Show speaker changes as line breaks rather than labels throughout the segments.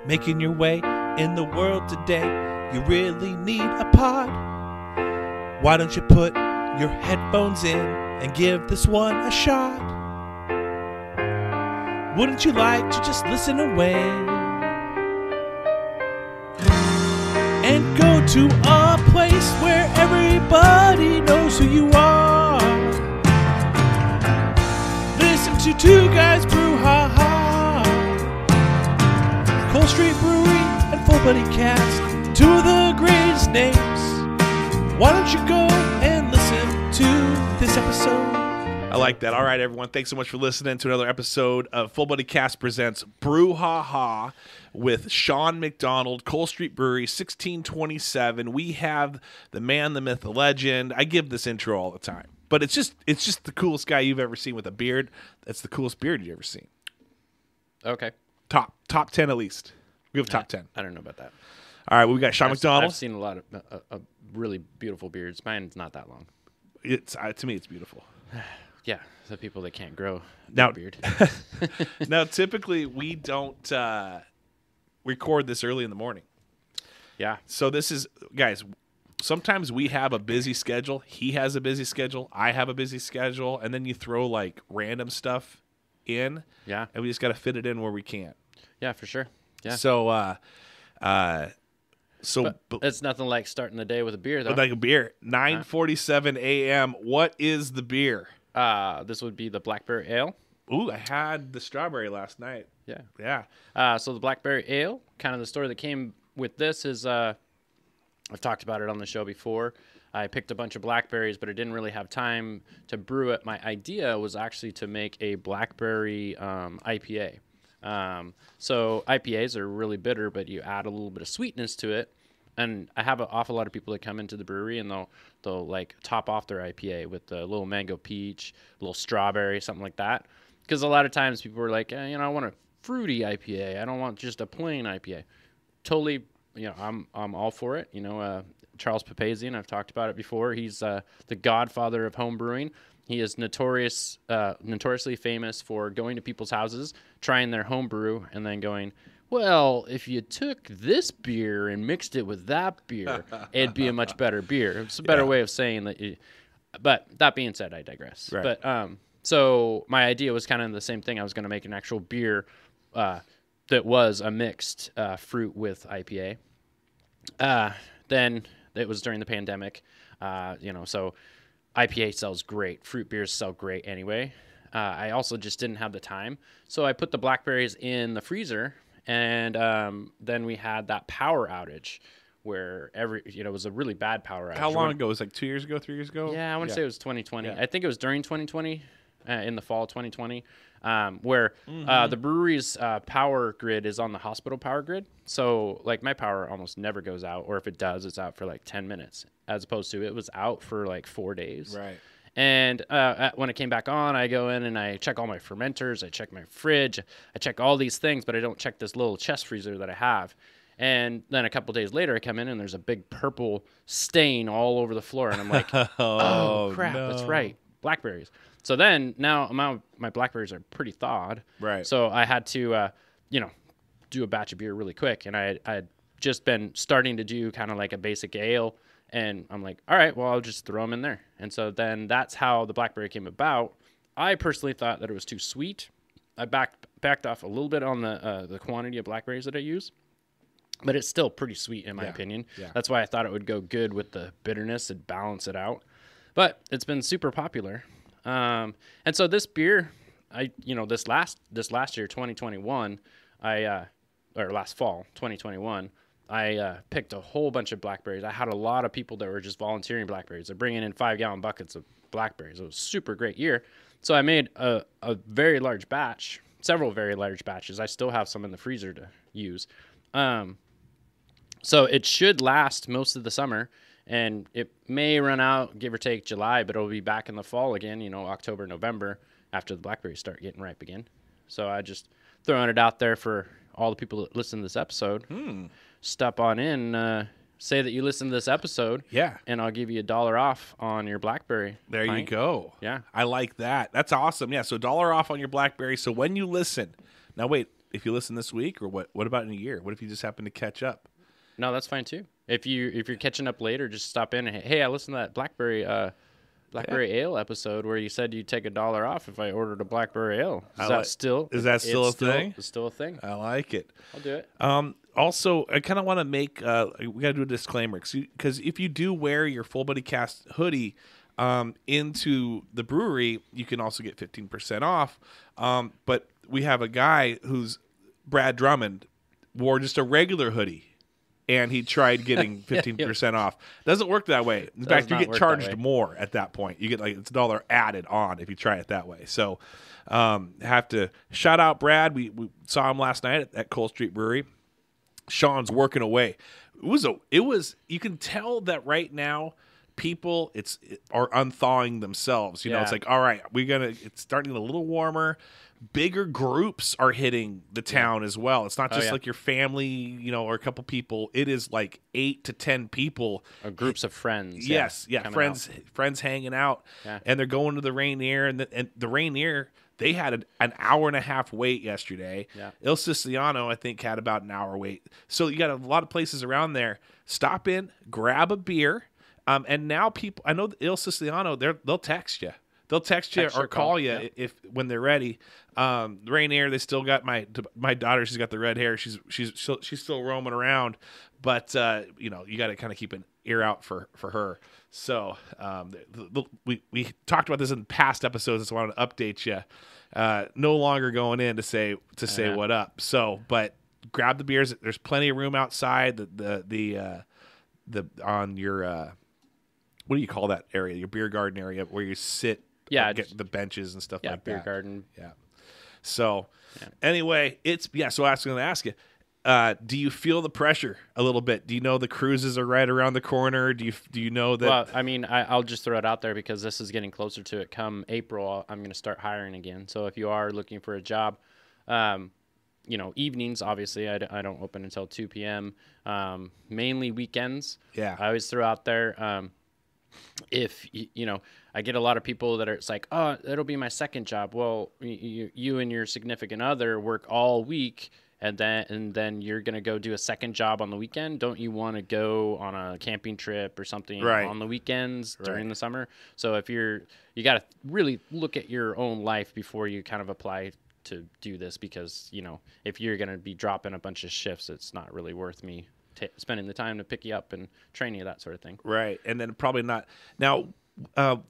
making your way in the world today. You really need a pod. Why don't you put your headphones in and give this one a shot? Wouldn't you like to just listen away and go to a place where everybody knows who you are? Listen to two guys BrewHaha, Cold Street Brewery and Full Buddy Cast, two of the greatest names. Why don't you go and listen to this episode? I like that. All right, everyone. Thanks so much for listening to another episode of Full Buddy Cast presents BrewHaha with Sean McDonald, Cold Street Brewery, 1627. We have the man, the myth, the legend. I give this intro all the time, but it's just the coolest guy you've ever seen with a beard. That's the coolest beard you've ever seen.
Okay.
Top 10 at least. We have top 10.
I don't know about that.
All right, we got Sean McDonald.
I've seen a lot of really beautiful beards. Mine's not that long.
To me, it's beautiful.
Yeah, the people that can't grow
Now,
beard.
Now, typically, we don't record this early in the morning.
Yeah.
So this is, guys, sometimes we have a busy schedule. He has a busy schedule. I have a busy schedule. And then you throw, like, random stuff in.
Yeah.
And we just got to fit it in where we can.
Yeah, for sure. Yeah.
But
it's nothing like starting the day with a beer, though.
like a beer. 9:47 a.m. What is the beer?
This would be the Blackberry Ale.
Ooh, I had the strawberry last night.
Yeah.
Yeah.
So the Blackberry Ale, kind of the story that came with this is, I've talked about it on the show before. I picked a bunch of blackberries, but I didn't really have time to brew it. My idea was actually to make a blackberry IPA. So IPAs are really bitter, but you add a little bit of sweetness to it. And I have an awful lot of people that come into the brewery and they'll like top off their IPA with a little mango peach, a little strawberry, something like that. Because a lot of times people are like, I want a fruity IPA. I don't want just a plain IPA. Totally, I'm all for it. Charles Papazian, I've talked about it before. He's the godfather of home brewing. He is notoriously famous for going to people's houses, trying their home brew, and then going, well, if you took this beer and mixed it with that beer, it'd be a much better beer. It's a better way of saying that. But that being said, I digress.
Right.
But so my idea was kind of the same thing. I was going to make an actual beer that was a mixed fruit with IPA. Then it was during the pandemic, so IPA sells great. Fruit beers sell great anyway. I also just didn't have the time. So I put the blackberries in the freezer, and then we had that power outage where it was a really bad power outage.
How long ago? It was like 2 years ago, 3 years ago?
Yeah, I want to say it was 2020.
Yeah.
I think it was during 2020, in the fall of 2020, where the brewery's power grid is on the hospital power grid. So, like, my power almost never goes out, or if it does, it's out for like 10 minutes, as opposed to it was out for like 4 days.
Right.
And when it came back on, I go in and I check all my fermenters, I check my fridge, I check all these things, but I don't check this little chest freezer that I have. And then a couple days later, I come in and there's a big purple stain all over the floor, and I'm like, oh crap,
no.
That's right, blackberries. So then now my blackberries are pretty thawed.
Right.
So I had to, do a batch of beer really quick, and I had just been starting to do kind of like a basic ale. And I'm like, all right, well, I'll just throw them in there. And so then that's how the blackberry came about. I personally thought that it was too sweet. I backed off a little bit on the quantity of blackberries that I use. But it's still pretty sweet, in my opinion. Yeah. That's why I thought it would go good with the bitterness and balance it out. But it's been super popular. And so this beer, this last year, 2021, or last fall, 2021, I picked a whole bunch of blackberries. I had a lot of people that were just volunteering blackberries. They're bringing in 5-gallon buckets of blackberries. It was a super great year. So I made a very large batch, several very large batches. I still have some in the freezer to use. So it should last most of the summer, and it may run out, give or take, July, but it'll be back in the fall again, October, November, after the blackberries start getting ripe again. So I just throwing it out there for all the people that listen to this episode. Step on in, say that you listen to this episode.
Yeah.
And I'll give you $1 off on your Blackberry.
There
pint.
you go.
Yeah.
I like that. That's awesome. Yeah. So $1 off on your Blackberry. So when you listen, now wait, if you listen this week, or what about in a year? What if you just happen to catch up?
No, that's fine too. If you're catching up later, just stop in and hey, I listened to that Blackberry Ale episode where you said you'd take $1 off if I ordered a Blackberry Ale. Is that still a thing? It's still a thing.
I like it.
I'll do it.
Also, I kind of want to make we got to do a disclaimer because if you do wear your Full Buddy Cast hoodie into the brewery, you can also get 15% off. But we have a guy who's Brad Drummond wore just a regular hoodie, and he tried getting 15% off. Doesn't work that way. In fact, you get charged more at that point. You get it's $1 added on if you try it that way. So have to shout out Brad. We saw him last night at Cole Street Brewery. Sean's working away. It was you can tell that right now people are unthawing themselves. You know, it's like, all right, it's starting a little warmer. Bigger groups are hitting the town as well. It's not just like your family, or a couple people. It is like 8 to 10 people.
Or groups of friends.
Yes, friends hanging out. Yeah. And they're going to the Rainier. And the Rainier, they had an hour and a half wait yesterday. Yeah. Il Siciliano, I think, had about an hour wait. So you got a lot of places around there. Stop in, grab a beer. And now people, I know Il Siciliano, they'll text you. They'll text you or call you when they're ready. Rainier, they still got my daughter. She's got the red hair. She's still roaming around, but you got to kind of keep an ear out for her. So we talked about this in past episodes. So I wanted to update you. No longer going in to say what up. So, but grab the beers. There's plenty of room outside. The on your what do you call that area? Your beer garden area where you sit.
Yeah,
get the benches and stuff like that.
Beer garden.
Yeah. So, anyway, So I was going to ask you, do you feel the pressure a little bit? Do you know the cruises are right around the corner? Do you know that?
Well, I mean, I'll just throw it out there because this is getting closer to it. Come April, I'm going to start hiring again. So if you are looking for a job, evenings, obviously, I don't open until 2 p.m. Mainly weekends.
Yeah.
I always throw out there. If I get a lot of people that it's like, oh, it'll be my second job. Well, you and your significant other work all week, and then you're gonna go do a second job on the weekend. Don't you want to go on a camping trip or something on the weekends during the summer? So if you got to really look at your own life before you kind of apply to do this, because if you're gonna be dropping a bunch of shifts, it's not really worth me spending the time to pick you up and train you, that sort of thing.
Right. And then probably not. Now,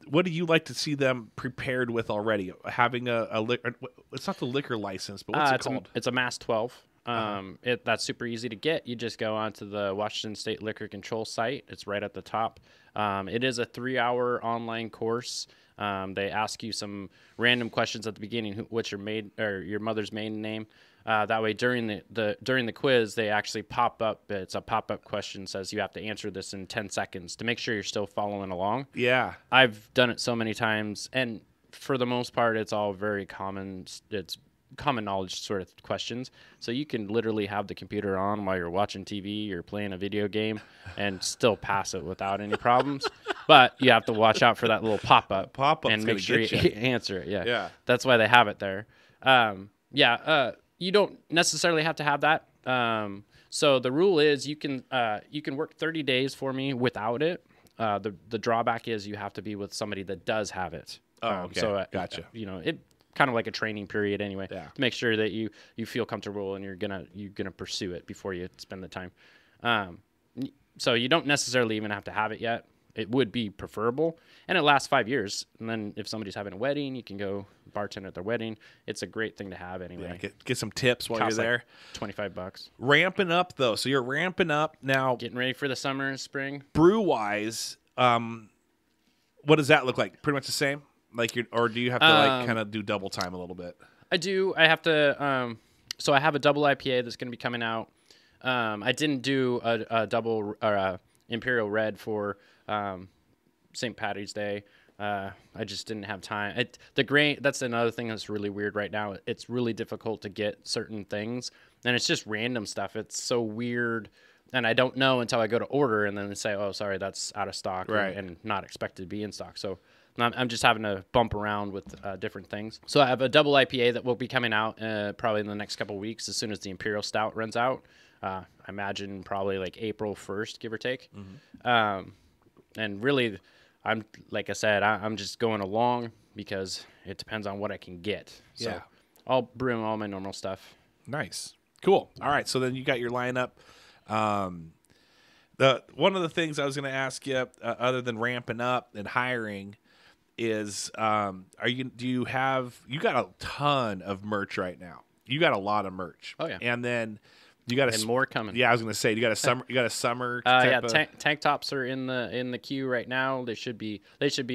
what do you like to see them prepared with already? Having a liquor, it's not the liquor license, but what's it called?
It's a Mass 12. That's super easy to get. You just go onto the Washington State Liquor Control site. It's right at the top. It is a 3-hour online course. They ask you some random questions at the beginning. What's your mother's maiden name? That way, during the quiz, they actually pop up. It's a pop-up question, says you have to answer this in 10 seconds to make sure you're still following along.
Yeah,
I've done it so many times, and for the most part, it's all very common. It's common knowledge sort of questions. So you can literally have the computer on while you're watching TV or playing a video game and still pass it without any problems. But you have to watch out for that little pop-up and make sure you answer it. Yeah. That's why they have it there. You don't necessarily have to have that. So the rule is you can work 30 days for me without it. The drawback is you have to be with somebody that does have it.
Oh, okay.
So
gotcha.
It kind of like a training period anyway, to make sure that you feel comfortable and you're gonna pursue it before you spend the time. So you don't necessarily even have to have it yet. It would be preferable, and it lasts 5 years. And then if somebody's having a wedding, you can go bartend at their wedding. It's a great thing to have anyway.
Yeah, get some tips while you're there.
$25.
Ramping up though, so you're ramping up now.
Getting ready for the summer and spring.
Brew wise, what does that look like? Pretty much the same. Or do you have to kind of do double time a little bit?
I do. I have to. So I have a double IPA that's going to be coming out. I didn't do a double or Imperial Red for St. Patty's Day. I just didn't have time. The grain. That's another thing that's really weird right now. It's really difficult to get certain things, and it's just random stuff. It's so weird, and I don't know until I go to order, and then they say, "Oh, sorry, that's out of stock," and not expected to be in stock. So I'm just having to bump around with different things. So I have a double IPA that will be coming out probably in the next couple of weeks as soon as the Imperial Stout runs out. I imagine probably like April 1st, give or take. And really, like I said, I'm just going along because it depends on what I can get. So
Yeah.
I'll brew all my normal stuff.
Nice. Cool. All right. So then you got your lineup. One of the things I was going to ask you, other than ramping up and hiring, is you got a ton of merch right now. You got a lot of merch.
Oh yeah.
And then you got
more coming.
Yeah, I was going to say you got a summer.
Tank tops are in the queue right now. They should be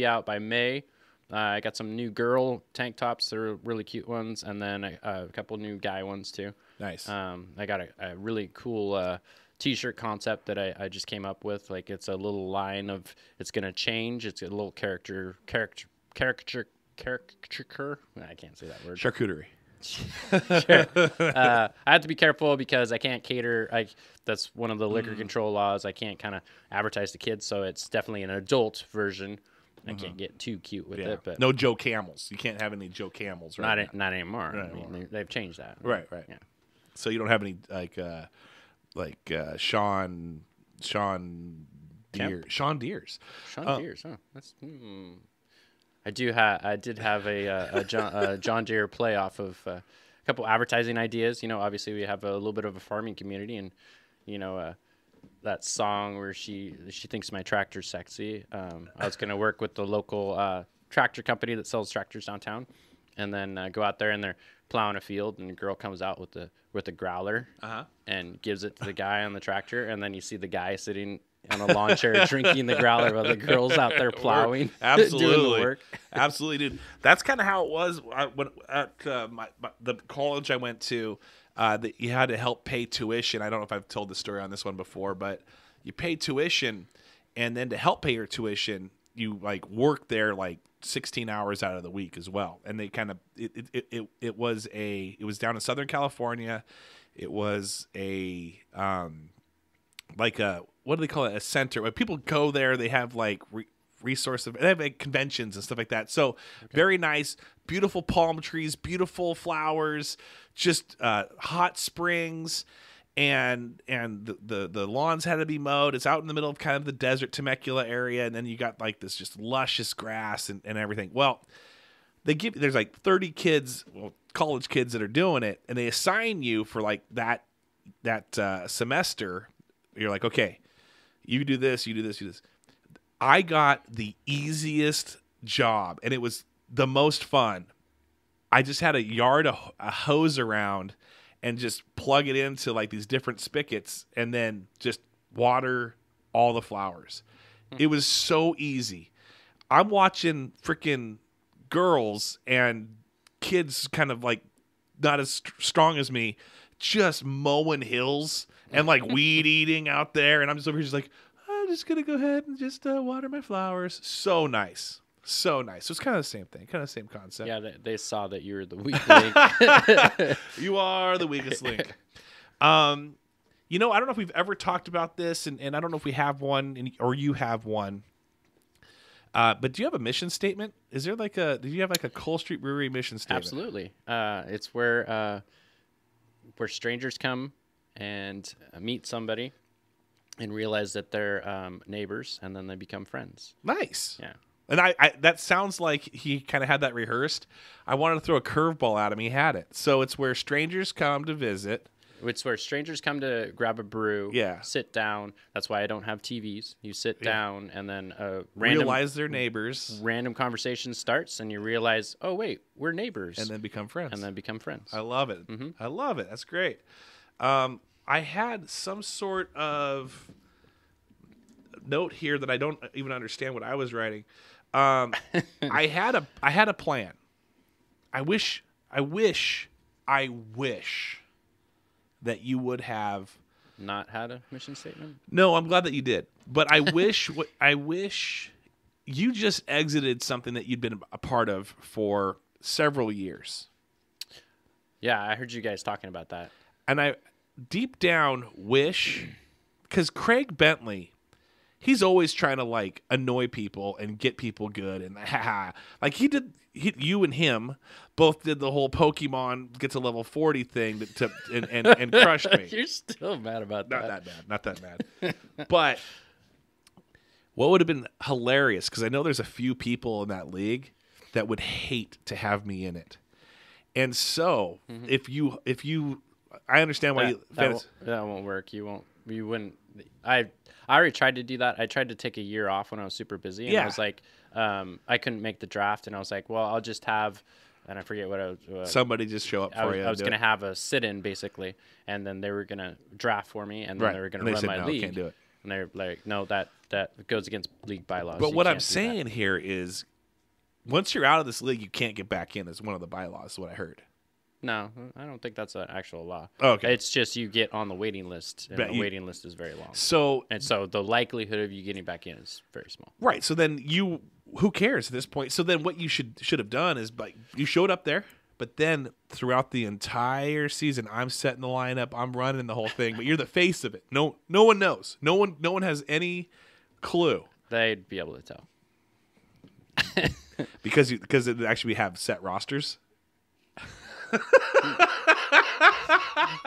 out by May. I got some new girl tank tops. They're really cute ones, and then a couple new guy ones too.
Nice.
I got a really cool T-shirt concept that I just came up with. Like it's a little line of it's gonna change. It's a little caricature. I can't say that word.
Charcuterie.
Sure. I have to be careful because I can't cater. That's one of the liquor control laws. I can't kind of advertise to kids, so it's definitely an adult version. I can't get too cute with it, but
no Joe Camels. You can't have any Joe Camels, right?
Not anymore.
Right,
I mean, they've changed that.
Right.
Yeah.
So you don't have any Sean Deere. Sean Deere's.
Sean Deere's, huh? That's. I did have a John Deere play off of a couple advertising ideas. You know, obviously we have a little bit of a farming community, and you know. That song where she thinks my tractor's sexy. I was gonna work with the local tractor company that sells tractors downtown, and then go out there and they're plowing a field, and a girl comes out with a growler and gives it to the guy on the tractor, and then you see the guy sitting on a lawn chair drinking the growler while the girl's out there plowing,
absolutely,
doing the work.
Absolutely, dude. That's kind of how it was when at the college I went to. That you had to help pay tuition. I don't know if I've told the story on this one before, but you pay tuition, and then to help pay your tuition, you like work there like 16 hours out of the week as well. And they kind of it was down in Southern California. It was a like a, what do they call it? A center. When people go there, they have like they have like conventions and stuff like that. So very nice, beautiful palm trees, beautiful flowers, just hot springs, and the lawns had to be mowed. It's out in the middle of kind of the desert Temecula area, and then you got like this just luscious grass and everything. Well, there's like 30 kids, college kids that are doing it, and they assign you for like that semester. You're like, okay, you do this, you do this, you do this. I got the easiest job, and it was the most fun. I just had a hose around and just plug it into like these different spigots and then just water all the flowers. It was so easy. I'm watching freaking girls and kids kind of like not as strong as me just mowing hills and like weed eating out there. And I'm just over here just like, I'm just going to go ahead and just water my flowers. So nice. So nice. So it's kind of the same thing, kind of the same concept.
Yeah, they saw that you were the weak link.
You are the weakest link. You know, I don't know if we've ever talked about this, and I don't know if we have one, or you have one. But do you have a mission statement? Do you have like a Cole Street Brewery mission statement?
Absolutely. It's where strangers come and meet somebody and realize that they're neighbors, and then they become friends.
Nice.
Yeah.
And I that sounds like he kind of had that rehearsed. I wanted to throw a curveball at him. He had it. So it's where strangers come to visit.
It's where strangers come to grab a brew, sit down. That's why I don't have TVs. You sit down, and then
realize they're neighbors.
Random conversation starts, and you realize, oh, wait, we're neighbors.
And then become friends.
I
love it. I love it. That's great. I had some sort of note here that I don't even understand what I was writing. I had a plan. I wish that you would have
not had a mission statement.
No, I'm glad that you did. But I wish you just exited something that you'd been a part of for several years.
Yeah, I heard you guys talking about that.
And I deep down wish, because Craig Bentley, he's always trying to like annoy people and get people good and like you and him both did the whole Pokemon get to level 40 thing and crushed me.
You're still mad about that.
Not that mad. But what would have been hilarious, because I know there's a few people in that league that would hate to have me in it. And so if you I understand why
that won't work. You wouldn't. I already tried to do that. I tried to take a year off when I was super busy, and I was like, I couldn't make the draft, and I was like, well, I'll just have, and I forget what I was.
Somebody just show up for you.
I was going to have a sit-in basically, and then they were going to draft for me, and then they were going to run my league.
Can't do it.
And they're like, no, that goes against league bylaws.
But what I'm saying here is, once you're out of this league, you can't get back in. Is one of the bylaws. Is what I heard.
No, I don't think that's an actual law.
Okay.
It's just you get on the waiting list, and the waiting list is very long.
So
the likelihood of you getting back in is very small.
Right. So then who cares at this point? So then what you should have done is, like, you showed up there, but then throughout the entire season, I'm setting the lineup, I'm running the whole thing, but you're the face of it. No one knows. No one has any clue.
They'd be able to tell.
because we have set rosters.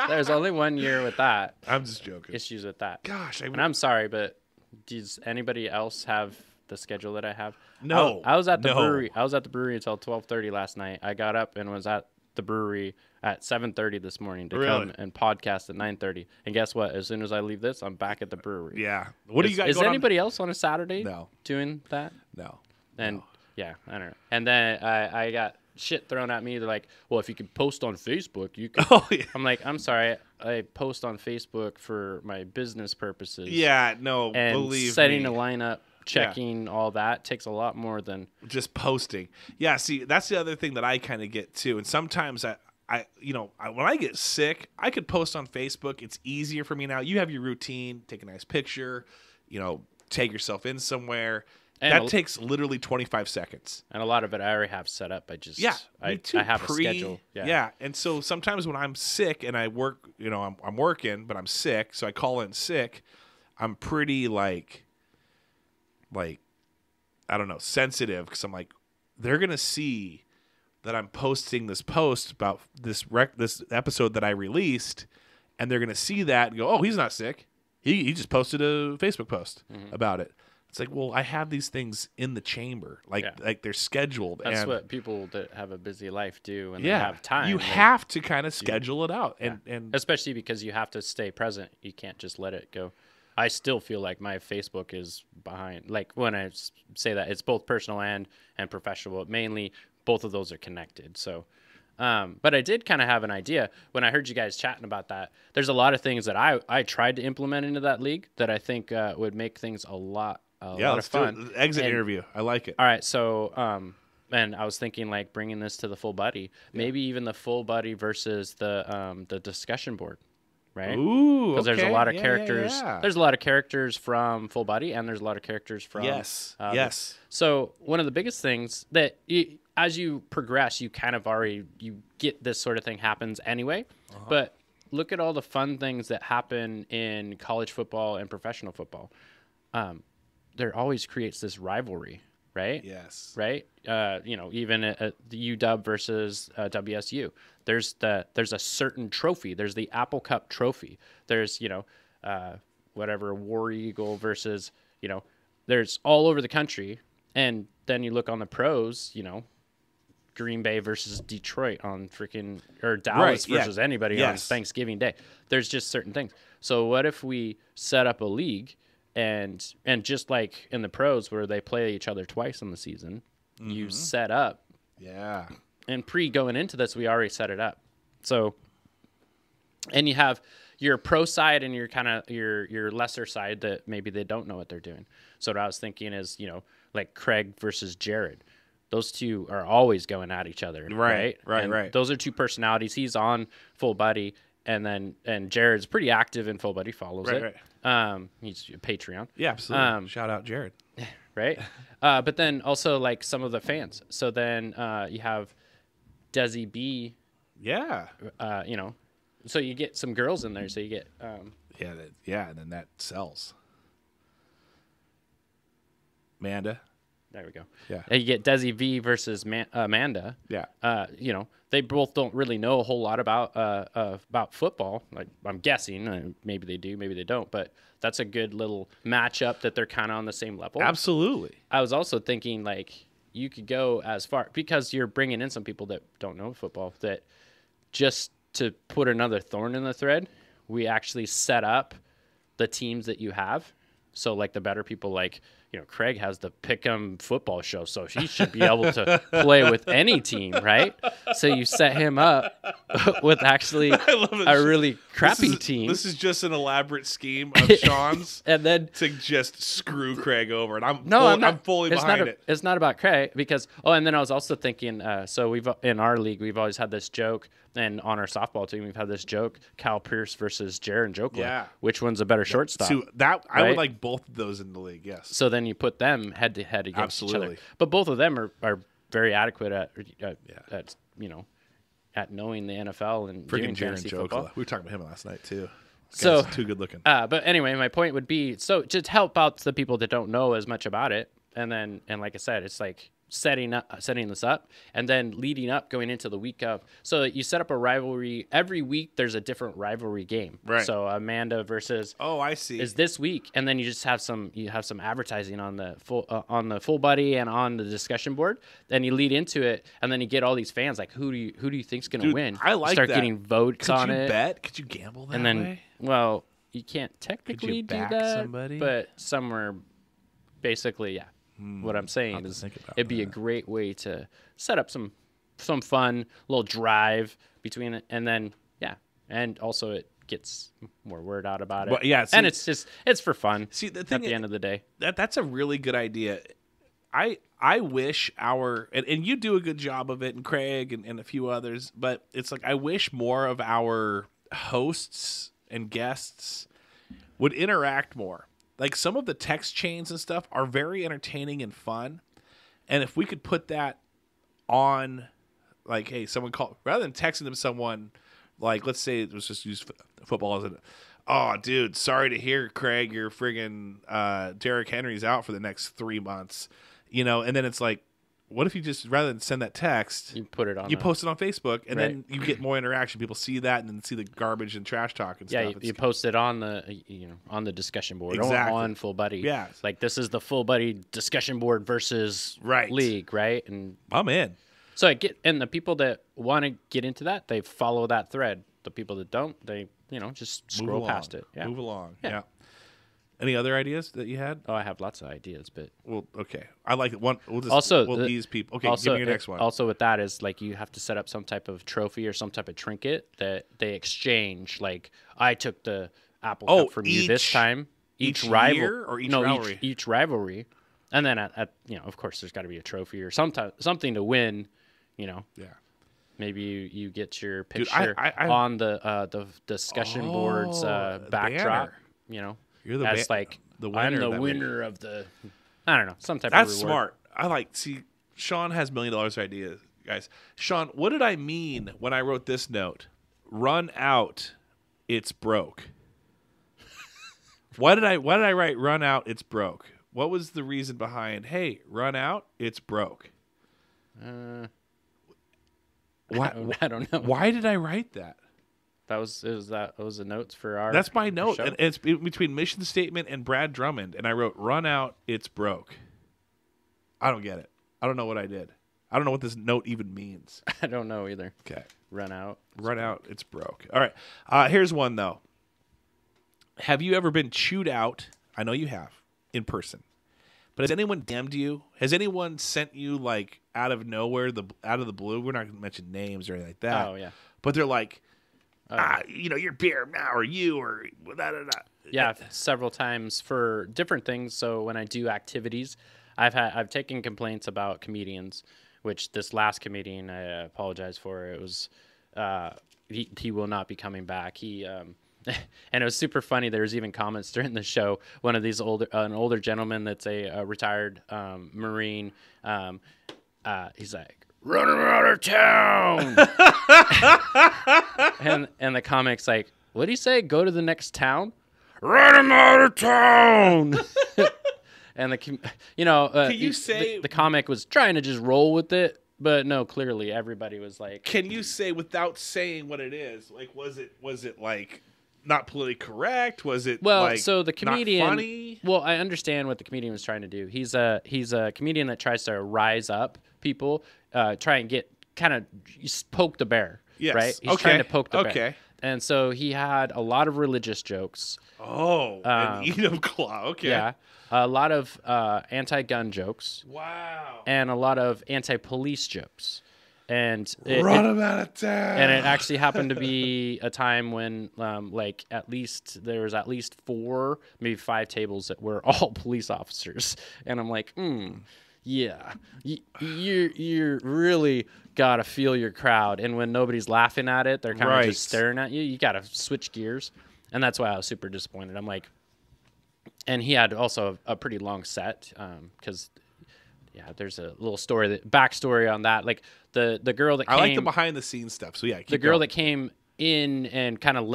There's only 1 year with that.
I'm just joking.
Issues with that.
Gosh,
and I'm sorry, but does anybody else have the schedule that I have?
No.
I was at the brewery. I was at the brewery until 12:30 last night. I got up and was at the brewery at 7:30 this morning to come and podcast at 9:30. And guess what? As soon as I leave this, I'm back at the brewery.
Yeah. What do you got?
Is anybody else on a Saturday?
No.
Doing that?
No.
And yeah, I don't know. And then I got shit thrown at me. They're like, well, if you could post on Facebook, you could.
Oh, yeah.
I'm like, I'm sorry. I post on Facebook for my business purposes.
Yeah, no,
and
believe
setting
me.
a lineup, checking all that takes a lot more than
just posting. Yeah, see, that's the other thing that I kind of get too. And sometimes when I get sick, I could post on Facebook. It's easier for me now. You have your routine, take a nice picture, take yourself in somewhere. And that takes literally 25 seconds.
And a lot of it I already have set up. I have a schedule.
Yeah. And so sometimes when I'm sick and I work, I'm working, but I'm sick, so I call in sick, I'm pretty like I don't know, sensitive, because I'm like, they're going to see that I'm posting this post about this episode that I released, and they're going to see that and go, "Oh, he's not sick. He just posted a Facebook post about it." It's like, well, I have these things in the chamber, like they're scheduled.
That's what people that have a busy life do when they have time.
You have to kind of schedule it out, and
especially because you have to stay present. You can't just let it go. I still feel like my Facebook is behind. Like when I say that, it's both personal and professional. Mainly, both of those are connected. So, but I did kind of have an idea when I heard you guys chatting about that. There's a lot of things that I tried to implement into that league that I think would make things a lot of fun.
Exit interview. I like it.
All right. So, and I was thinking like bringing this to the full buddy, maybe even the full buddy versus the discussion board, right?
Ooh,
because there's a lot of characters. Yeah. There's a lot of characters from full buddy, and there's a lot of characters from
yes.
So one of the biggest things that as you progress, you kind of you get this sort of thing happens anyway, but look at all the fun things that happen in college football and professional football. There always creates this rivalry, right?
Yes.
Right? Even at the UW versus WSU, there's a certain trophy. There's the Apple Cup trophy. There's, whatever, War Eagle versus, there's all over the country. And then you look on the pros, Green Bay versus Detroit on or Dallas versus anybody on Thanksgiving Day. There's just certain things. So what if we set up a league and just like in the pros where they play each other twice in the season, you set up.
Yeah.
And going into this, we already set it up. So, and you have your pro side and your kind of your lesser side that maybe they don't know what they're doing. So what I was thinking is, like Craig versus Jared. Those two are always going at each other. Right. Those are two personalities. He's on full buddy. And Jared's pretty active in full buddy, follows it. Right. He's a Patreon.
Yeah, absolutely. Shout out Jared.
Right. But then also like some of the fans. So then you have Desi B.
Yeah.
So you get some girls in there. So you get.
And then that sells. Amanda.
There we go.
Yeah.
And you get Desi V versus Amanda.
Yeah.
They both don't really know a whole lot about football. Like, I'm guessing, maybe they do, maybe they don't. But that's a good little matchup that they're kind of on the same level.
Absolutely.
I was also thinking, like, you could go as far, because you're bringing in some people that don't know football, that just to put another thorn in the thread, we actually set up the teams that you have. So, like, the better people, like, Craig has the Pick'em football show, so he should be able to play with any team, right? So you set him up with actually a really crappy team.
This is just an elaborate scheme of Sean's
and then
to just screw Craig over, and
I'm
fully behind it.
It's not about Craig because and then I was also thinking, so we've in our league we've always had this joke, and on our softball team we've had this joke: Cal Pierce versus Jaron Jokla.
Yeah.
Which one's a better shortstop?
So I
right?
would like both of those in the league. Yes.
So then you put them head to head against each other. But both of them are very adequate at at knowing the NFL and doing fantasy football.
We were talking about him last night too.
So
too good looking.
But anyway, my point would be, so just help out the people that don't know as much about it, and like I said, it's like setting this up, and then leading up, going into the week of, so that you set up a rivalry every week. There's a different rivalry game,
right?
So Amanda versus
I see
is this week, and then you just have some advertising on the full buddy and on the discussion board. Then you lead into it, and then you get all these fans like, who do you think's gonna win?
I like
start
that.
Getting votes on it.
Could you bet? Could you gamble that
and then
way?
Well, you can't technically do
back
that,
somebody?
but somewhere, basically, yeah. What I'm saying is, it'd be a great way to set up some fun little drive between it, and then and also it gets more word out about it.
But yeah,
and it's for fun.
See, the
at
thing
the end of the day,
that's a really good idea. I wish and you do a good job of it, and Craig and a few others, but it's like I wish more of our hosts and guests would interact more. Like, some of the text chains and stuff are very entertaining and fun. And if we could put that on, like, hey, someone call, rather than texting them someone, like, let's say, let's just use football as oh, dude, sorry to hear, Craig, your friggin' Derrick Henry's out for the next 3 months. And then it's like, what if you just, rather than send that text,
you put it on,
post it on Facebook, and then you get more interaction. People see that and then see the garbage and trash talk and stuff.
You post it on the discussion board,
exactly.
on Full Buddy.
Yeah,
like, this is the Full Buddy discussion board versus league, right? And
I'm in.
So and the people that want to get into that, they follow that thread. The people that don't, they just scroll past it. Yeah,
move along. Yeah. Any other ideas that you had?
Oh, I have lots of ideas, but
okay. I like it. One. These people. Okay,
also,
give me your next one.
Also, with that is, like, you have to set up some type of trophy or some type of trinket that they exchange. Like, I took the Apple Cup from you this time.
Each rival or each rivalry?
Each rivalry, and then at of course, there's got to be a trophy or something to win. Yeah. Maybe you get your picture on the discussion board's backdrop.
Banner.
You're the winner. I'm the winner of the. I don't know, some type of
That's
reward.
smart. See, Sean has $1 million ideas, guys. Sean, what did I mean when I wrote this note? Run out, it's broke. Why did I write run out, it's broke? What was the reason behind, hey, run out, it's broke?
Why, I don't know.
Why did I write that?
That was the notes for our.
That's my note, and it's between mission statement and Brad Drummond, and I wrote "run out, it's broke." I don't get it. I don't know what I did. I don't know what this note even means.
I don't know either.
Okay,
run out,
it's broke. All right, here's one though. Have you ever been chewed out? I know you have in person, but has anyone DM'd you? Has anyone sent you, like, out of nowhere, out of the blue? We're not going to mention names or anything like that.
Oh yeah,
but they're like. Your beer now, or you, or da da da.
Yeah, several times for different things. So when I do activities, I've taken complaints about comedians, which this last comedian I apologize for. It was he will not be coming back. He and it was super funny. There was even comments during the show. One of these an older gentleman that's a retired Marine. He's like, run him out of town. and the comic's like, what do you say? Go to the next town? Run him out of town. And
Can you say
the comic was trying to just roll with it, but no, clearly everybody was like.
Can you say without saying what it is? Like, was it like not politically correct? Was it
So the comedian,
not funny?
Well, I understand what the comedian was trying to do. He's a comedian that tries to rise up people, try and get kind of poke the bear.
Yes.
Right. He's trying to poke the bear.
Okay.
And so he had a lot of religious jokes.
Oh, an Edom claw. Okay.
Yeah. A lot of anti-gun jokes.
Wow.
And a lot of anti-police jokes. And
run him out of town.
And it actually happened to be a time when, there was at least 4, maybe 5 tables that were all police officers. And I'm like, yeah, you really got to feel your crowd. And when nobody's laughing at it, they're kind of just staring at you. You got to switch gears. And that's why I was super disappointed. I'm like, and he had also a pretty long set because, there's a little backstory on that. Like the girl that came.
I like the behind the scenes stuff. So yeah,
the girl that came in and kind of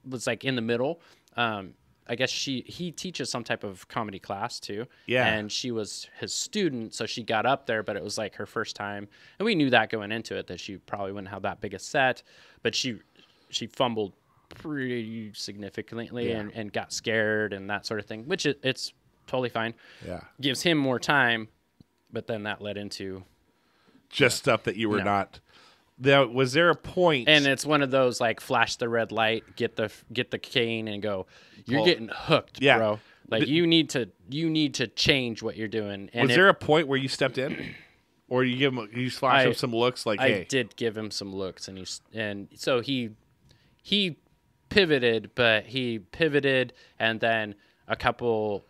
was like in the middle. I guess he teaches some type of comedy class too.
Yeah.
And she was his student, so she got up there, but it was like her first time, and we knew that going into it that she probably wouldn't have that big a set, but she fumbled pretty significantly and got scared and that sort of thing, which it's totally fine.
Yeah.
Gives him more time, but then that led into
just stuff that you were not. Was there a point?
And it's one of those like flash the red light, get the cane and go, you're getting hooked, bro. Like you need to change what you're doing. And
was there a point where you stepped in? Or you flash him some looks like, hey.
I did give him some looks, and so he pivoted, but he pivoted, and then a couple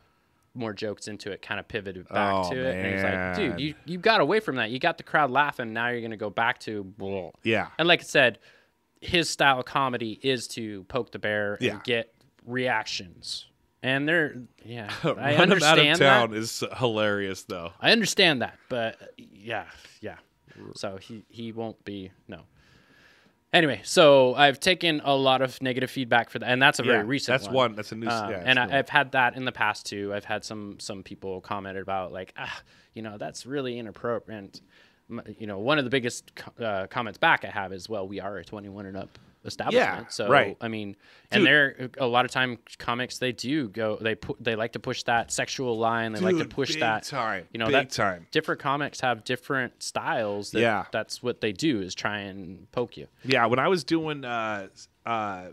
more jokes into it kind of pivoted back to it. And he's like, dude, you got away from that. You got the crowd laughing. Now you're going to go back to blah.
Yeah.
And like I said, his style of comedy is to poke the bear and get reactions. And I understand
out of town is hilarious, though.
I understand that, but yeah. So he won't be, no. Anyway, so I've taken a lot of negative feedback for that, and that's a very recent one.
That's a new
and I've had that in the past, too. I've had some people commented about, like, that's really inappropriate. One of the biggest comments back I have is, well, we are a 21 and up establishment. So, I mean, and there a lot of time comics, they do go, they like to push that sexual line. They like to push that.
Time.
Big
time.
Different comics have different styles. That's what they do is try and poke you. Yeah.
When I was doing open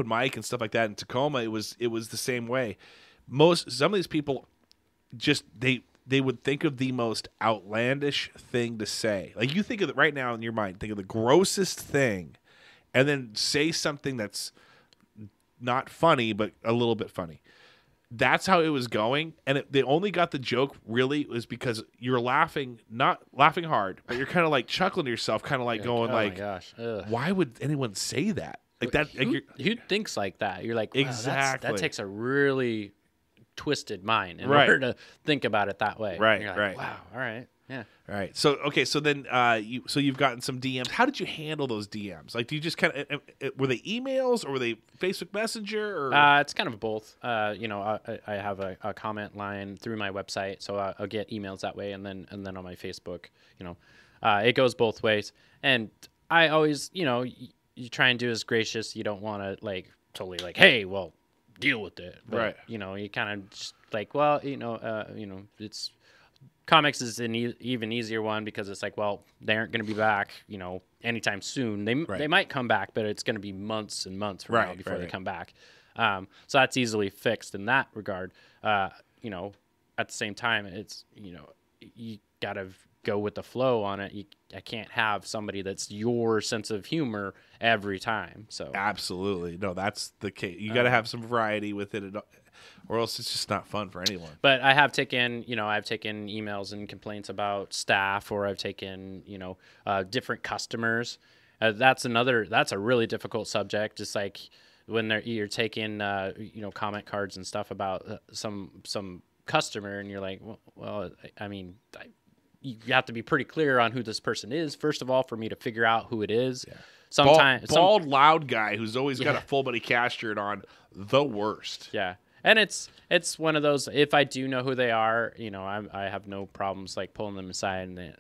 mic and stuff like that in Tacoma, it was the same way. Some of these people just, they would think of the most outlandish thing to say. Like you think of it right now in your mind, think of the grossest thing, and then say something that's not funny, but a little bit funny. That's how it was going. And they only got the joke really was because you're laughing, not laughing hard, but you're kind of like chuckling to yourself, kind of like going like,
my gosh.
Why would anyone say that? Like that.
Who thinks like that? You're like, wow,
exactly.
That takes a really twisted mind in order to think about it that way.
Right.
You're like,
right.
Wow. All right. Yeah.
All right. So then you've gotten some DMs. How did you handle those DMs? Like, do you just kind of were they emails or were they Facebook Messenger? Or
it's kind of both. I have a comment line through my website, so I'll get emails that way, and then on my Facebook. It goes both ways. And I always, you try and do as gracious. You don't want to like totally like, hey, well, deal with it. But,
right.
You kind of just like, well, it's. Comics is an even easier one because it's like, well, they aren't going to be back, anytime soon. They might come back, but it's going to be months and months from now before they come back. So that's easily fixed in that regard. At the same time, it's, you got to go with the flow on it. I can't have somebody that's your sense of humor every time. So
absolutely. No, that's the case. You got to have some variety with it. Or else it's just not fun for anyone. But
I have taken, emails and complaints about staff, or I've taken, different customers. That's a really difficult subject. Just like when you're taking, comment cards and stuff about some customer, and you're like, well, I mean, you have to be pretty clear on who this person is, first of all, for me to figure out who it is. Yeah.
Sometimes bald loud guy who's always got a full body cast shirt on, the worst.
Yeah. And it's one of those, if I do know who they are, I have no problems like pulling them aside, and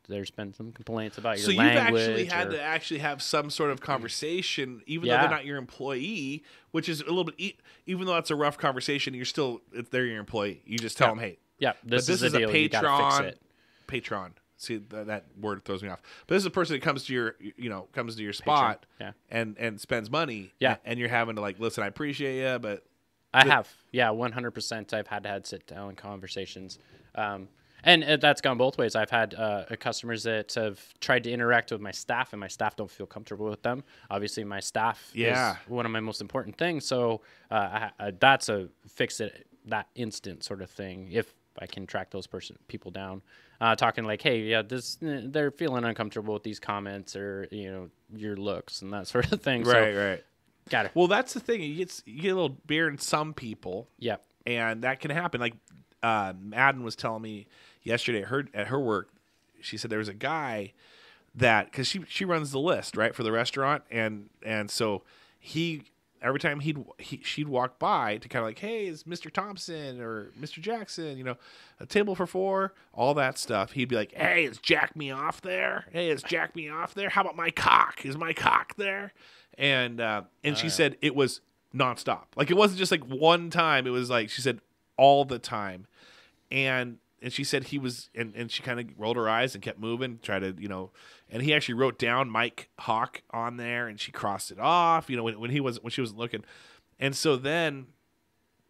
there's been some complaints about your language.
So you've actually had to actually have some sort of conversation, even though they're not your employee, which is a little bit, even though it's a rough conversation, if they're your employee, you just tell them, hey,
this is a deal. You gotta fix it.
Patron. See, that word throws me off. But this is a person that comes to your spot and spends money.
Yeah.
And you're having to like, listen, I appreciate you, but
I have. Yeah, 100%. I've had to sit down conversations. And that's gone both ways. I've had customers that have tried to interact with my staff, and my staff don't feel comfortable with them. Obviously, my staff is one of my most important things. So that's a fix it that instant sort of thing. If I can track those people down, talking like, hey, they're feeling uncomfortable with these comments or your looks and that sort of thing.
Right.
Got it.
Well, that's the thing. You get a little beer in some people.
Yeah.
And that can happen. Like Madden was telling me yesterday at her work, she said there was a guy that, because she runs the list, right, for the restaurant, and so every time she'd walk by to kind of like, hey, is Mr. Thompson or Mr. Jackson, a table for 4, all that stuff. He'd be like, hey, is Jack me off there? Hey, is Jack me off there? How about my cock? Is my cock there? And she said it was nonstop. Like, it wasn't just like one time. It was like, she said all the time. And she said he was, and she kind of rolled her eyes and kept moving, tried to, and he actually wrote down Mike Hawk on there, and she crossed it off, when she wasn't looking. And so then,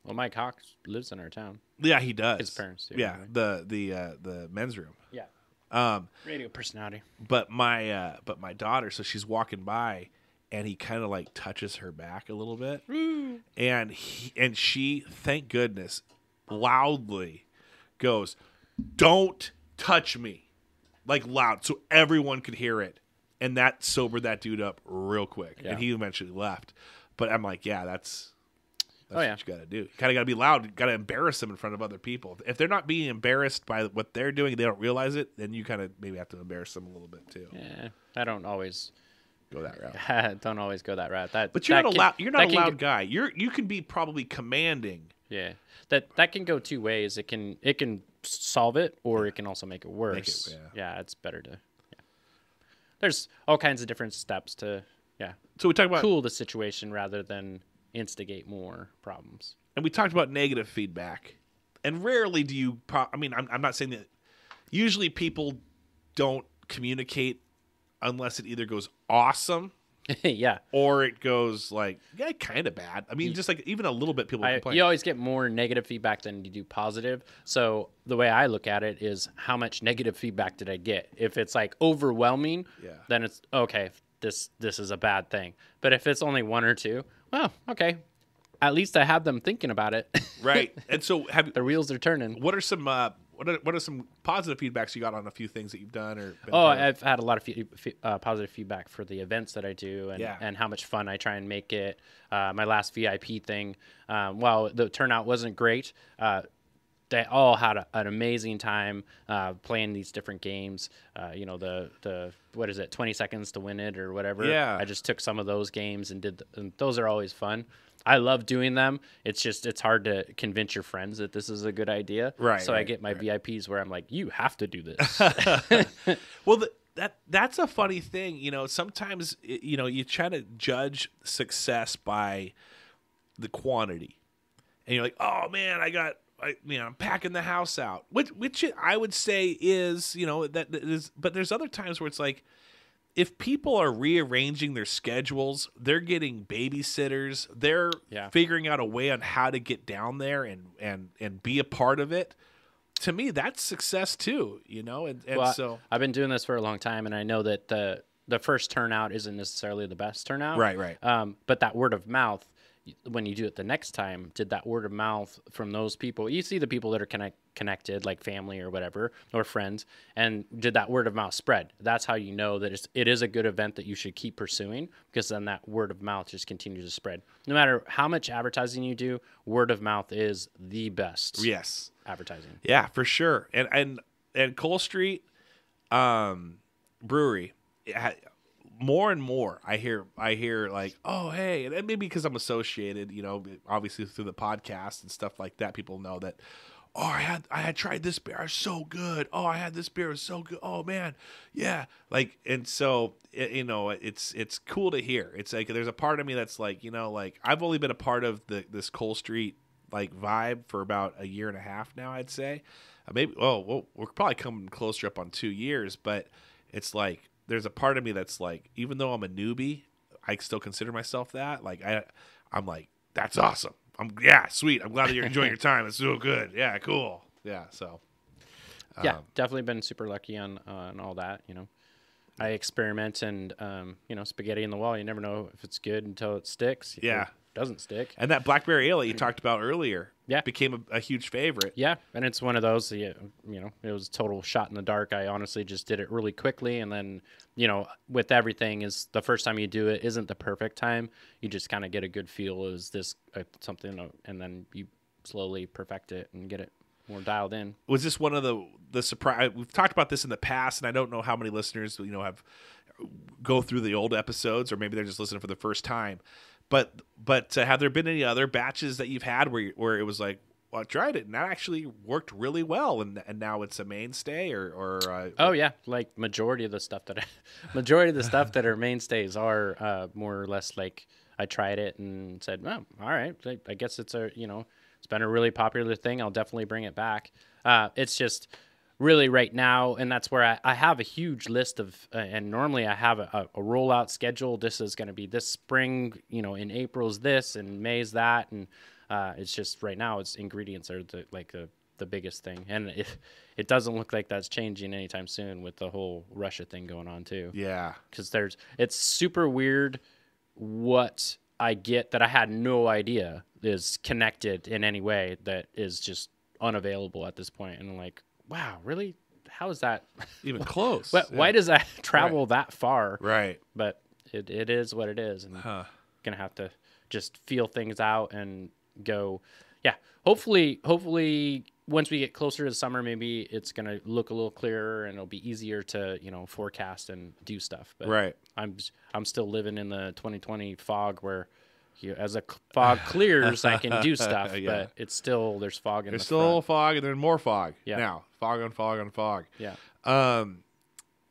well, Mike Hawk lives in our town.
Yeah, he does.
His parents do.
Yeah, right? the men's room.
Yeah. Radio personality.
But my daughter, so she's walking by, and he kind of like touches her back a little bit, and she, thank goodness, loudly goes, "Don't touch me," like loud, so everyone could hear it, and that sobered that dude up real quick, and he eventually left. But I'm like, yeah, that's what you got to do. You kind of got to be loud. You got to embarrass them in front of other people. If they're not being embarrassed by what they're doing, they don't realize it, then you kind of maybe have to embarrass them a little bit too.
Yeah, I don't always
go that route.
Don't always go that route.
But you're not a loud guy. You can be probably commanding.
Yeah, that can go two ways. It can solve it, or it can also make it worse. It's better to. Yeah. There's all kinds of different steps to. Yeah. So we talk about cool the situation rather than instigate more problems.
And we talked about negative feedback, and rarely do you. I'm not saying that. Usually, people don't communicate unless it either goes awesome.
Yeah.
Or it goes like, kind of bad. I mean, just like even a little bit, people complain.
You always get more negative feedback than you do positive. So the way I look at it is, how much negative feedback did I get? If it's like overwhelming, then it's okay. This is a bad thing. But if it's only one or two, well, okay. At least I have them thinking about it.
Right. And so
the wheels are turning.
What are some what are some positive feedbacks you got on a few things that you've done or been
I've had a lot of positive feedack for the events that I do and how much fun I try and make it. My last VIP thing, while the turnout wasn't great, they all had an amazing time playing these different games. The what is it, 20 seconds to win it or whatever.
Yeah.
I just took some of those games and those are always fun. I love doing them. It's hard to convince your friends that this is a good idea.
Right.
So I get my VIPs where I'm like, you have to do this.
Well, that's a funny thing. Sometimes, you try to judge success by the quantity. And you're like, oh, man, I'm packing the house out. Which I would say is, that is, but there's other times where it's like, if people are rearranging their schedules, they're getting babysitters, they're figuring out a way on how to get down there and be a part of it. To me, that's success too, so
I've been doing this for a long time, and I know that the first turnout isn't necessarily the best turnout.
Right.
But that word of mouth, when you do it the next time, did that word of mouth from those people, you see the people that are connected, like family or whatever, or friends, and did that word of mouth spread? That's how you know that it is a good event that you should keep pursuing, because then that word of mouth just continues to spread. No matter how much advertising you do, word of mouth is the best advertising.
Yeah, for sure. And Cole Street Brewery, more and more I hear like, oh, hey, and maybe because I'm associated, obviously through the podcast and stuff like that, people know that, oh, I had tried this beer, it's so good. Oh, I had this beer, it's so good. Oh man, yeah. Like, and so it's cool to hear. It's like there's a part of me that's like, like I've only been a part of this Cole Street like vibe for about a year and a half now, I'd say. Maybe we're probably coming closer up on 2 years, but it's like there's a part of me that's like, even though I'm a newbie, I still consider myself that. Like I'm like, that's awesome. Sweet. I'm glad that you're enjoying your time. It's so good. Yeah, cool. Yeah, so.
Definitely been super lucky on all that. I experiment and spaghetti in the wall. You never know if it's good until it sticks.
Yeah.
It doesn't stick.
And that Blackberry ale that you talked about earlier, became a huge favorite.
Yeah, and it's one of those. It was a total shot in the dark. I honestly just did it really quickly, and then with everything, is the first time you do it isn't the perfect time. You just kind of get a good feel. Is this something, and then you slowly perfect it and get it more dialed in.
Was this one of the surprise? We've talked about this in the past, and I don't know how many listeners have go through the old episodes, or maybe they're just listening for the first time. But have there been any other batches that you've had where it was like, well, I tried it and that actually worked really well, and now it's a mainstay,
oh yeah, like majority of the stuff that are mainstays are more or less like I tried it and said, well, all right, I guess it's it's been a really popular thing. I'll definitely bring it back. It's just really right now, and that's where I have a huge list of, and normally I have a rollout schedule. This is going to be this spring, in April's this, and May's that, and it's just right now, it's ingredients are the biggest thing, and it doesn't look like that's changing anytime soon with the whole Russia thing going on too.
Yeah,
because it's super weird what I get that I had no idea is connected in any way that is just unavailable at this point, and I'm like, wow, really? How is that
even close?
Why does that travel that far?
Right.
But it is what it is, and gonna have to just feel things out and go. Yeah, hopefully, once we get closer to the summer, maybe it's gonna look a little clearer and it'll be easier to forecast and do stuff. But
right.
I'm still living in the 2020 fog where. As a fog clears, I can do stuff, but it's still there's fog in the front. There's
still fog, and there's more fog.
Yeah.
Now, fog on fog on fog.
Yeah.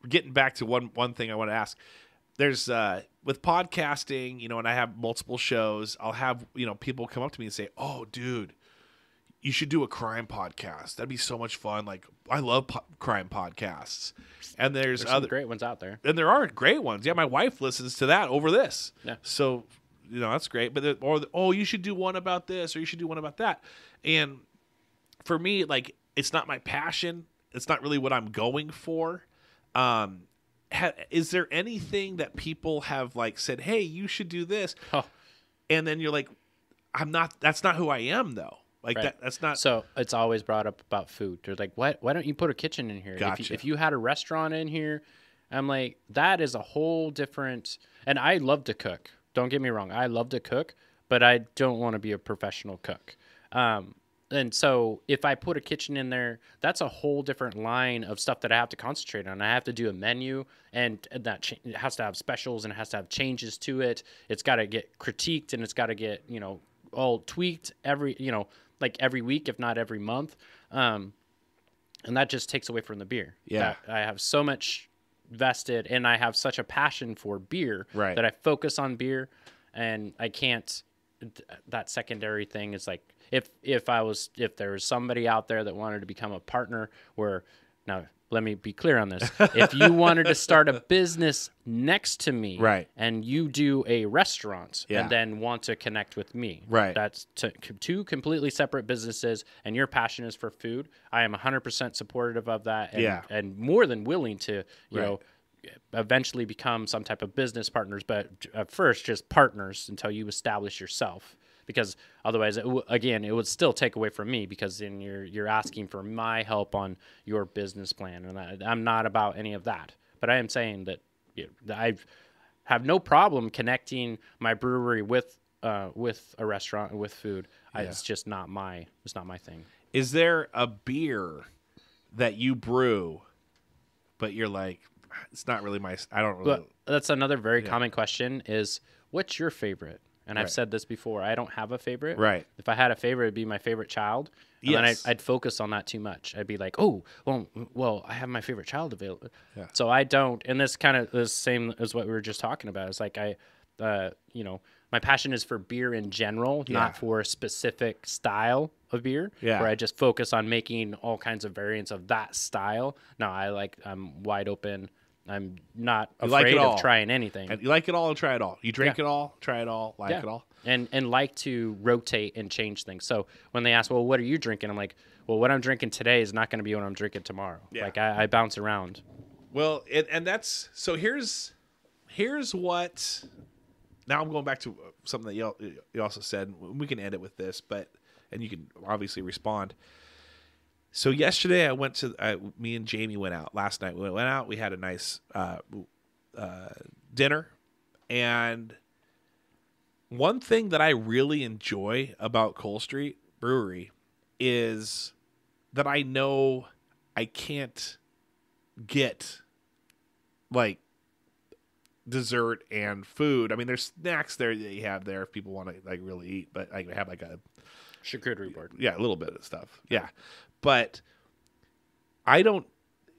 Getting back to one thing I want to ask. There's with podcasting, and I have multiple shows. I'll have people come up to me and say, "Oh, dude, you should do a crime podcast. That'd be so much fun. Like, I love crime podcasts." And there's other
great ones out there.
And there are great ones. Yeah, my wife listens to that over this.
Yeah.
So. That's great. But you should do one about this, or you should do one about that. And for me, like, it's not my passion. It's not really what I'm going for. Is there anything that people have like said, hey, you should do this?
Oh.
And then you're like, that's not who I am though. Like
right.
that's not.
So it's always brought up about food. They're like, why don't you put a kitchen in here?
Gotcha.
If you had a restaurant in here, I'm like, that is a whole different, and I love to cook. Don't get me wrong. I love to cook, but I don't want to be a professional cook. And so if I put a kitchen in there, that's a whole different line of stuff that I have to concentrate on. I have to do a menu, and that it has to have specials, and it has to have changes to it. It's got to get critiqued, and it's got to get, all tweaked every week, if not every month. And that just takes away from the beer.
Yeah.
I have so much vested, and I have such a passion for beer that I focus on beer, and I can't. That secondary thing is like if there was somebody out there that wanted to become a partner, now let me be clear on this. If you wanted to start a business next to me, and you do a restaurant and then want to connect with me, that's two completely separate businesses, and your passion is for food, I am 100% supportive of that, and more than willing to, eventually become some type of business partners, but at first just partners until you establish yourself. Because otherwise, it would still take away from me, because then you're asking for my help on your business plan, and I'm not about any of that. But I am saying that I have no problem connecting my brewery with a restaurant and with food. It's just not my thing.
Is there a beer that you brew, but you're like, it's not really my. I don't really.
But that's another very common question: is what's your favorite? And I've
Right.
said this before. I don't have a favorite.
Right.
If I had a favorite, it'd be my favorite child. And then
Yes.
I'd focus on that too much. I'd be like, oh, well, I have my favorite child available.
Yeah.
So I don't. And this kind of the same as what we were just talking about. It's like my passion is for beer in general, not for a specific style of beer.
Yeah.
Where I just focus on making all kinds of variants of that style. No, I'm wide open. I'm not
like
afraid
it all.
of trying anything.
And you like it all and try it all. You drink it all, try it all, like it all.
And like to rotate and change things. So when they ask, well, what are you drinking? I'm like, well, what I'm drinking today is not going to be what I'm drinking tomorrow.
Yeah.
Like I bounce around.
Well, and that's so. Here's what. Now I'm going back to something that you also said. We can end it with this, and you can obviously respond. So yesterday I went to me and Jamie went out last night. We went out. We had a nice dinner, and one thing that I really enjoy about Cole Street Brewery is that I know I can't get like dessert and food. I mean, there's snacks there that you have there if people want to like really eat, but I have like a
charcuterie board.
Yeah, a little bit of stuff. Yeah. But I don't,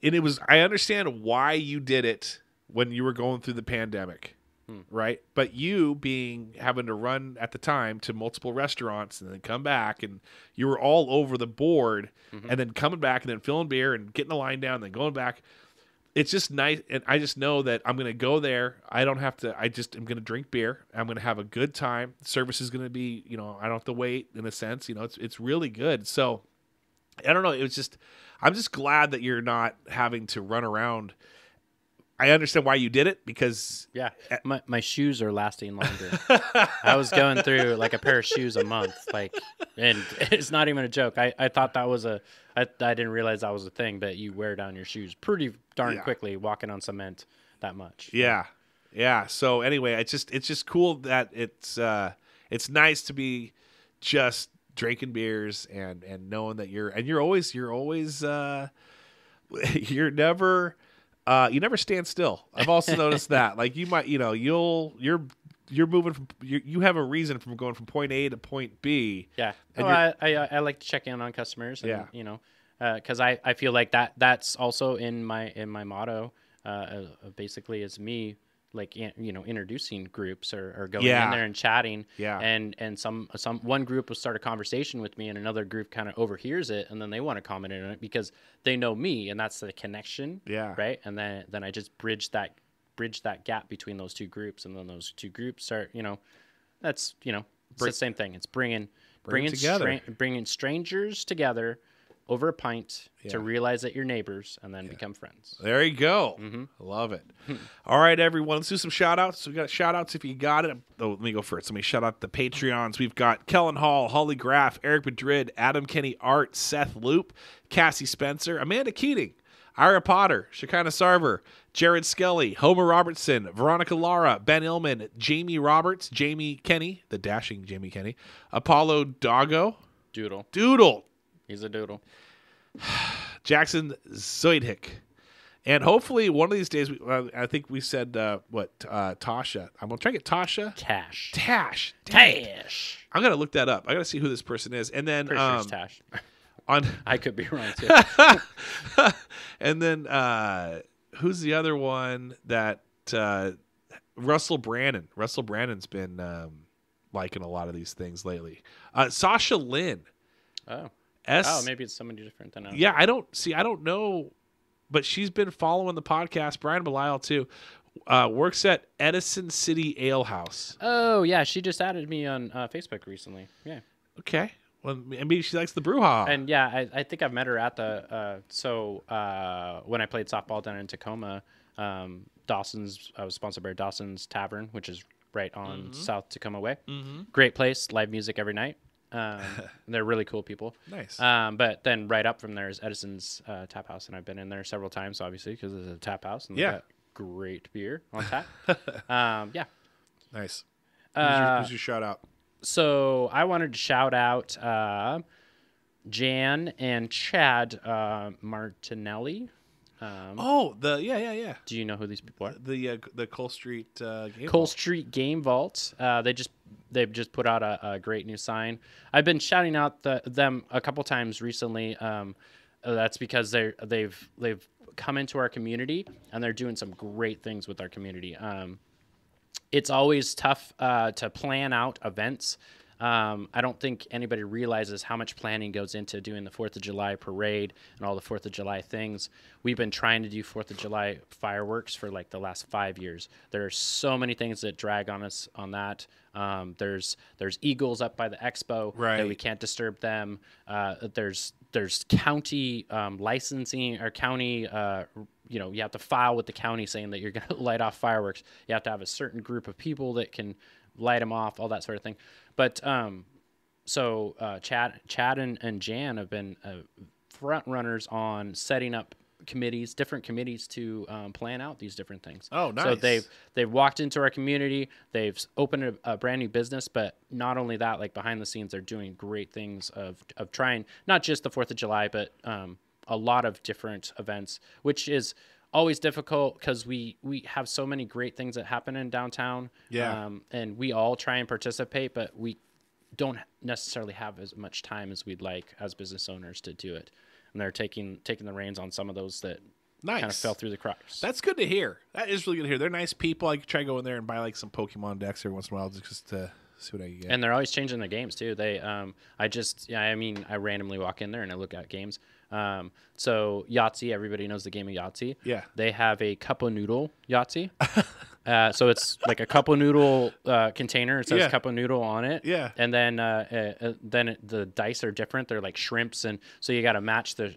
and I understand why you did it when you were going through the pandemic, right? But you having to run at the time to multiple restaurants and then come back, and you were all over the board, and then coming back and then filling beer and getting the line down and then going back. It's just nice. And I just know that I'm going to go there. I don't have to, I'm going to drink beer. I'm going to have a good time. Service is going to be, I don't have to wait in a sense, it's really good. So I don't know. I'm just glad that you're not having to run around. I understand why you did it because
my shoes are lasting longer. I was going through like a pair of shoes a month, and it's not even a joke. I thought that was I didn't realize that was a thing, but you wear down your shoes pretty darn quickly walking on cement that much.
Yeah. Yeah. So anyway, it's just cool that it's nice to be just drinking beers and knowing that you're always you're never you never stand still. I've also noticed that. Like you might, you're moving from you have a reason from going from point A to point B.
Yeah.
And
I like to check in on customers. And, because I feel like that's also in my motto. Basically, is me like introducing groups or going in there and chatting.
Yeah.
And some one group will start a conversation with me, and another group kind of overhears it, and then they want to comment on it because they know me, and that's the connection.
Yeah.
Right. And then I just bridge that gap between those two groups, and then those two groups start. That's it's the same thing. It's bringing strangers together over a pint to realize that you're neighbors and then become friends.
There you go. Love it. All right, everyone. Let's do some shout-outs. We got shout-outs if you got it. Oh, let me go first. Let me shout out the Patreons. We've got Kellen Hall, Holly Graff, Eric Madrid, Adam Kenny Art, Seth Loop, Cassie Spencer, Amanda Keating, Ira Potter, Shekinah Sarver, Jared Skelly, Homer Robertson, Veronica Lara, Ben Illman, Jamie Roberts, Jamie Kenny, the dashing Jamie Kenny, Apollo Doggo. Doodle.
He's a doodle.
Jackson Zoidhick. And hopefully one of these days, I think we said, Tasha. I'm going to try to get Tasha. Tash. I'm going to look that up. I got to see who this person is. And then,
pretty sure it's Tash. I could be wrong, too.
And then, who's the other one that, Russell Brandon. Russell Brandon's been, liking a lot of these things lately. Sasha Lynn.
Oh.
Oh,
maybe it's somebody different than us.
Yeah, I don't know, but she's been following the podcast. Brian Belial too. Works at Edison City Ale House.
Oh yeah, she just added me on Facebook recently. Yeah.
Okay. Well, maybe she likes the BrewHaha.
And yeah, I think I've met her at the when I played softball down in Tacoma, Dawson's. I was sponsored by Dawson's Tavern, which is right on South Tacoma Way. Great place, live music every night. They're really cool people.
Nice.
But then right up from there is Edison's Tap House, and I've been in there several times, obviously, because it's a tap house, and they've got great beer on tap. Yeah.
Nice. Who's your shout out?
So I wanted to shout out Jan and Chad Martinelli.
Yeah.
Do you know who these people are?
The Cole Street Game
Cole
Vault.
Street Game Vault. They've just put out a great new sign. I've been shouting out them a couple times recently. That's because they've come into our community and they're doing some great things with our community. It's always tough to plan out events. I don't think anybody realizes how much planning goes into doing the 4th of July parade and all the 4th of July things. We've been trying to do 4th of July fireworks for like the last 5 years. There are so many things that drag on us on that. There's eagles up by the expo that we can't disturb them. There's county licensing or county, you have to file with the county saying that you're going to light off fireworks. You have to have a certain group of people that can light them off, all that sort of thing. But so Chad and Jan have been front runners on setting up different committees to plan out these different things.
Oh, nice.
So they've walked into our community, they've opened a brand new business, but not only that, like behind the scenes, they're doing great things of trying not just the 4th of July, but a lot of different events, which is always difficult because we have so many great things that happen in downtown.
Yeah.
And we all try and participate, but we don't necessarily have as much time as we'd like as business owners to do it. And they're taking the reins on some of those that kind of fell through the cracks.
That's good to hear. That is really good to hear. They're nice people. I could try to go in there and buy like some Pokemon decks every once in a while just to see what I can get.
And they're always changing the games too. They I randomly walk in there and I look at games. So Yahtzee, everybody knows the game of Yahtzee.
Yeah.
They have a cup of noodle Yahtzee. So it's like a cup of noodle container. It says cup of noodle on it.
Yeah.
And then the dice are different. They're like shrimps, and so you got to match the.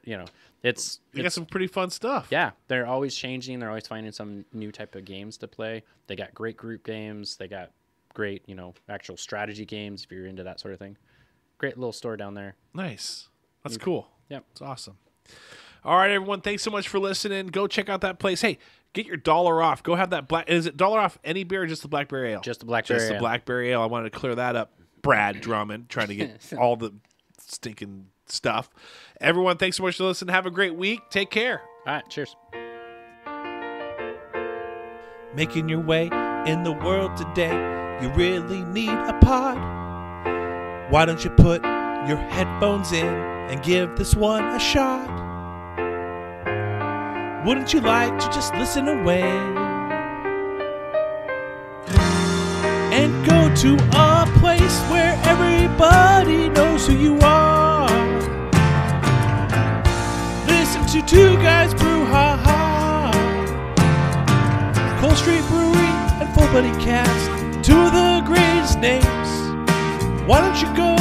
It's
got some pretty fun stuff.
Yeah, they're always changing. They're always finding some new type of games to play. They got great group games. They got great actual strategy games if you're into that sort of thing. Great little store down there.
Nice. That's cool.
Yep.
It's awesome. All right, everyone. Thanks so much for listening. Go check out that place. Hey, get your $1 off. Go have that Is it $1 off any beer or just the Blackberry Ale?
Just the Blackberry Ale.
Just the Blackberry Ale. I wanted to clear that up. Brad Drummond trying to get all the stinking stuff. Everyone, thanks so much for listening. Have a great week. Take care.
All right. Cheers.
Making your way in the world today, you really need a pod. Why don't you put your headphones in and give this one a shot? Wouldn't you like to just listen away and go to a place where everybody knows who you are? Listen to Two Guys BrewHaha, Cole Street Brewery and Full Buddy Cast, two of the greatest names. Why don't you go